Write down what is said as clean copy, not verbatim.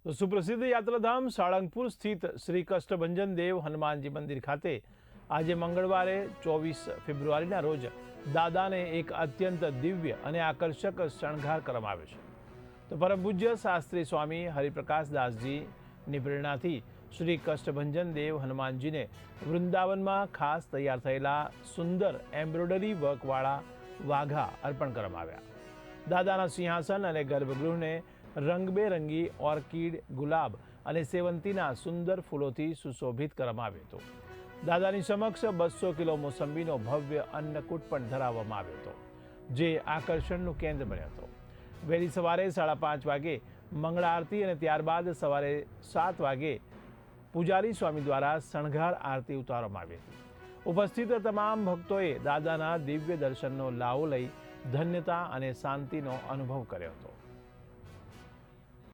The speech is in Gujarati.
તો સુપ્રસિદ્ધ યાત્રાધામ સાળંગપુર સ્થિત શ્રી કષ્ટભંજન દેવ હનુમાનજી મંદિર ખાતે આજે મંગળવારે 24 ફેબ્રુઆરીના રોજ દાદાને એક અત્યંત દિવ્ય અને આકર્ષક શણગાર કરવામાં આવ્યો છે. તો પરમ પૂજ્ય શાસ્ત્રી સ્વામી હરિપ્રકાશ દાસજીની પ્રેરણાથી શ્રી કષ્ટભંજન દેવ હનુમાનજીને વૃંદાવનમાં ખાસ તૈયાર થયેલા સુંદર એમ્બ્રોઇડરી વર્કવાળા વાઘા અર્પણ કરવામાં આવ્યા. દાદાના સિંહાસન અને ગર્ભગૃહને રંગબેરંગી ઓર્કિડ, ગુલાબ અને સેવંતીના સુંદર ફૂલોથી સુશોભિત કરવામાં આવ્યું હતું. દાદાની સમક્ષ 200 કિલો મોસંબીનો ભવ્ય અન્નકૂટ પણ ધરાવવામાં આવ્યો હતો, જે આકર્ષણનું કેન્દ્ર બન્યો હતો. વહેલી સવારે 5:30 વાગે મંગળા આરતી અને ત્યારબાદ સવારે 7 વાગે પૂજારી સ્વામી દ્વારા શણગાર આરતી ઉતારવામાં આવી હતી. ઉપસ્થિત તમામ ભક્તોએ દાદાના દિવ્ય દર્શનનો લાવો લઈ ધન્યતા અને શાંતિનો અનુભવ કર્યો હતો.